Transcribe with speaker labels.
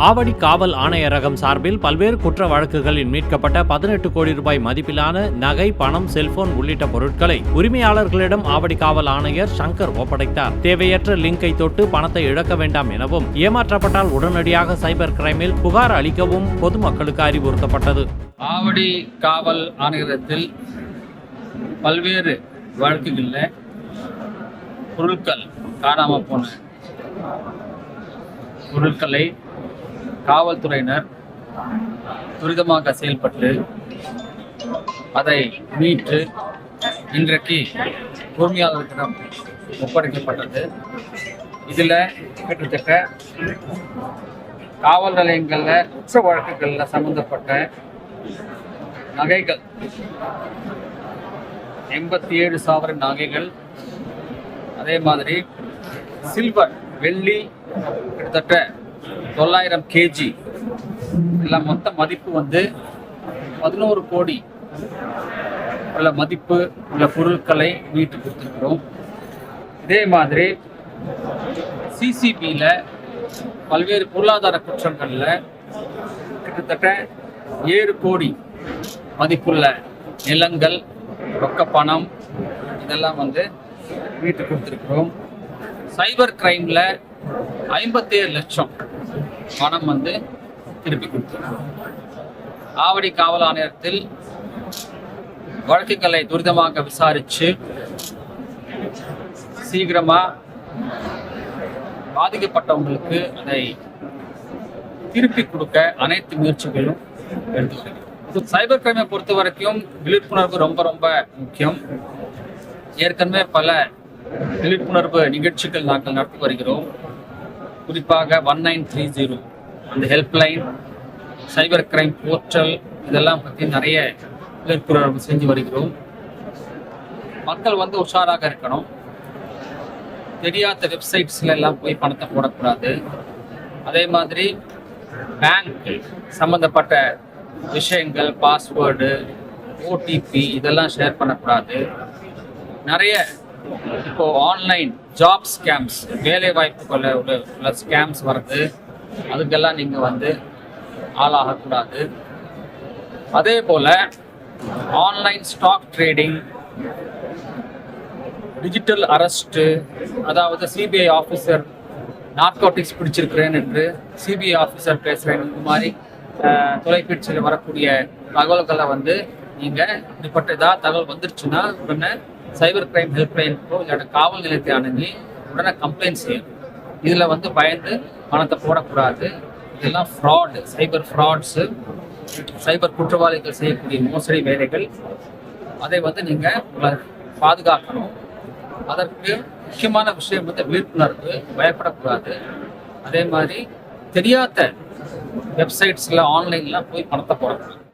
Speaker 1: ஆவடி காவல் ஆணையரகம் சார்பில் பல்வேறு குற்ற வழக்குகளில் மீட்கப்பட்ட 18 கோடி ரூபாய் மதிப்பிலான நகை, பணம், செல்போன் உள்ளிட்ட பொருட்களை உரிமையாளர்களிடம் ஆவடி காவல் ஆணையர் சங்கர் ஒப்படைத்தார். தேவையற்ற லிங்கை தொட்டு பணத்தை இழக்க வேண்டாம் எனவும், ஏமாற்றப்பட்டால் உடனடியாக சைபர் கிரைமில் புகார் அளிக்கவும் பொதுமக்களுக்கு அறிவுறுத்தப்பட்டது.
Speaker 2: ஆவடி காவல் ஆணையரகத்தில் பல்வேறு வழக்குகளில் பொருட்கள் காணாமல் போன பொருட்களை காவல்துறையினர் துரிதமாக செயல்பட்டு அதை மீட்டு இன்றைக்கு உரிமையாளர்களிடம் ஒப்படைக்கப்பட்டது. இதில் கிட்டத்தட்ட காவல் நிலையங்களில் குற்ற வழக்குகளில் சம்பந்தப்பட்ட நகைகள் 87,000 நகைகள், அதே மாதிரி சில்வர், வெள்ளி கிட்டத்தட்ட 900 kg எல்லாம் மொத்த மதிப்பு 11 கோடி உள்ள மதிப்பு உள்ள பொருட்களை மீட்டு கொடுத்துருக்கிறோம். இதே மாதிரி சிசிபியில் பல்வேறு பொருளாதார குற்றங்களில் கிட்டத்தட்ட 7 கோடி மதிப்புள்ள நிலங்கள், ரொக்க பணம் இதெல்லாம் மீட்டு கொடுத்துருக்கிறோம். சைபர் கிரைமில் 57 லட்சம் பணம் திருப்பி கொடுத்துருக்கோம். ஆவடி காவல் ஆணையத்தில் வழக்குகளை துரிதமாக விசாரித்து சீக்கிரமாக பாதிக்கப்பட்டவங்களுக்கு அதை திருப்பி கொடுக்க அனைத்து முயற்சிகளும் எடுத்துக்கிறோம். சைபர் கிரைமை பொறுத்த வரைக்கும் விழிப்புணர்வு ரொம்ப ரொம்ப முக்கியம். ஏற்கனவே பல விழிப்புணர்வு நிகழ்ச்சிகள் நாங்கள் நடத்தி வருகிறோம். குறிப்பாக 1930 அந்த ஹெல்ப்லைன், சைபர் கிரைம் போர்ட்டல் இதெல்லாம் பற்றி நிறைய விழிப்புணர்வு செஞ்சு வருகிறோம். மக்கள் உஷாராக இருக்கணும். தெரியாத வெப்சைட்ஸ்ல எல்லாம் போய் பணத்தை போடக்கூடாது. அதே மாதிரி பேங்க் சம்பந்தப்பட்ட விஷயங்கள், பாஸ்வேர்டு, ஓடிபி இதெல்லாம் ஷேர் பண்ணக்கூடாது. நிறைய இப்போ ஆன்லைன் ஜாப் ஸ்கேம்ஸ், வேலை வாய்ப்புகள் உள்ள ஸ்கேம்ஸ் வருது. அதுக்கெல்லாம் நீங்கள் ஆளாகக்கூடாது. அதே போல் online stock trading, digital arrest, அதாவது சிபிஐ ஆஃபீஸர் நார்கோட்டிக்ஸ் பிடிச்சிருக்கிறேன் என்று சிபிஐ ஆஃபீஸர் பேசுகிறேன், இந்த மாதிரி தொலைபேசியில் வரக்கூடிய தகவல்களை நீங்கள் இப்படிப்பட்ட ஏதாவது தகவல் வந்துருச்சுன்னா உடனே சைபர் கிரைம் ஹெல்ப்லைனுக்கோ இல்லாட்ட காவல் நிலையத்தை அணுகி உடனே கம்ப்ளைண்ட் செய்யணும். இதில் பயந்து பணத்தை போடக்கூடாது. இதெல்லாம் ஃப்ராடு, சைபர் ஃப்ராட்ஸு, சைபர் குற்றவாளிகள் செய்யக்கூடிய மோசடி வேலைகள். அதை நீங்கள் உங்களை பாதுகாக்கணும். அதற்கு முக்கியமான விஷயம் விழிப்புணர்வு, பயப்படக்கூடாது. அதே மாதிரி தெரியாத வெப்சைட்ஸில் ஆன்லைன்லாம் போய் பணத்தை போடக்கூடாது.